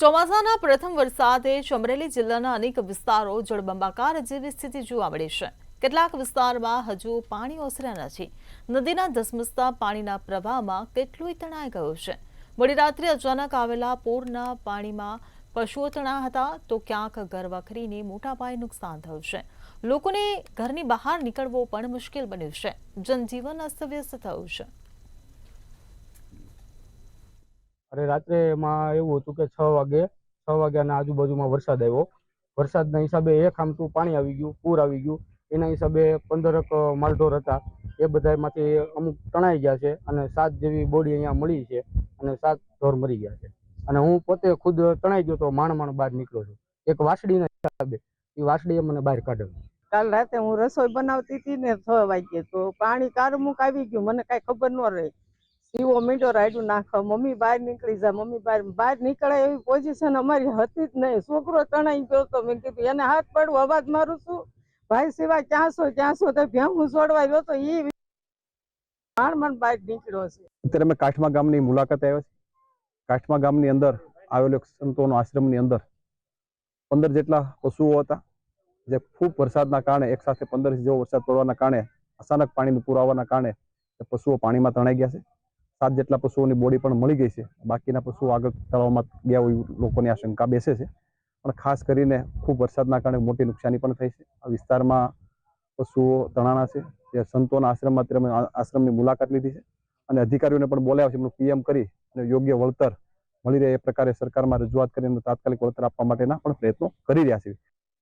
ચોમાસાના પ્રથમ વરસાદે અમરેલી જિલ્લાના અનેક વિસ્તારો જળબંબાકાર જેવી સ્થિતિ જોવા મળી છે। કેટલાક વિસ્તારમાં હજુ પાણી ઓસર્યા નથી। નદીના ધસમસતા પાણીના પ્રવાહમાં કેટલુંય તણાઈ ગયું છે। મોડી રાત્રે અચાનક આવેલા પૂરના પાણીમાં પશુઓ તણાયા હતા તો ક્યાંક ઘરવખરીને મોટા પાયે નુકસાન થયું છે। લોકોને ઘરની બહાર નીકળવો પણ મુશ્કેલ બન્યું છે। જનજીવન અસ્તવ્યસ્ત થયું છે। અરે રાત્રે માં એવું હતું કે 6 વાગ્યાના આજુબાજુમાં વરસાદ આવ્યો। વરસાદના હિસાબે એક આમતું પાણી આવી ગયું, પૂર આવી ગયું। એના હિસાબે 15 માલઢોર હતા એ બધામાંથી અમુક તણાઈ ગયા છે અને 7 જેવી બોડી અહીંયા મળી છે અને 7 ઢોર મરી ગયા છે। અને હું પોતે ખુદ તણાઈ ગયો તો માંડ બહાર નીકળ્યો છું। એક વાસળીના હિસાબે એ વાસળીએ મને બહાર કાઢેલો। કાલ રાતે હું રસોઈ બનાવતી હતી ને 6 વાગ્યે તો પાણી કારમુક આવી ગયું, મને કઈ ખબર ન રહી। સીવો મીંડો રાયડું નાખો, મમ્મી બહાર નીકળી જા, મમ્મી બહાર નીકળે એવી પોઝિશન અમારી હતી જ નહીં। છોકરો તણાઈ ગયો તો મેં કીધું એને હાથ પડવું, અવાજ મારું છું, ભાઈ સિવાય ક્યાં છો તો ભેહું છોડવા ગયો તો એ માંડ બહાર નીકળ્યો છે। અત્યારે અમે કાઠમા ગામની મુલાકાત આવ્યા છે। કાઠમા ગામની અંદર આવેલો સંતોનો આશ્રમની અંદર 15 જેટલા પશુઓ હતા જે ખૂબ વરસાદના કારણે એક સાથે 15 જેવો વરસાદ પડવાના કારણે અચાનક પાણીનું પૂર આવવાના કારણે પશુઓ પાણીમાં તણાઈ ગયા છે। 7 જેટલા પશુઓની બોડી પણ મળી ગઈ છે। બાકીના પશુઓ આગળ તળાવમાં ગયા હોય લોકોની આ શંકા બેસે છે। પણ ખાસ કરીને ખૂબ વરસાદના કારણે મોટી નુકસાની પણ થઈ છે। આ વિસ્તારમાં પશુઓ તણાણા છે। જે સંતોના આશ્રમમાં અત્યારે અમે આશ્રમની મુલાકાત લીધી છે અને અધિકારીઓને પણ બોલાવ્યા છે। એમનું પીએમ કરી અને યોગ્ય વળતર મળી રહે એ પ્રકારે સરકારમાં રજૂઆત કરીને તાત્કાલિક વળતર આપવા માટેના પણ પ્રયત્નો કરી રહ્યા છે।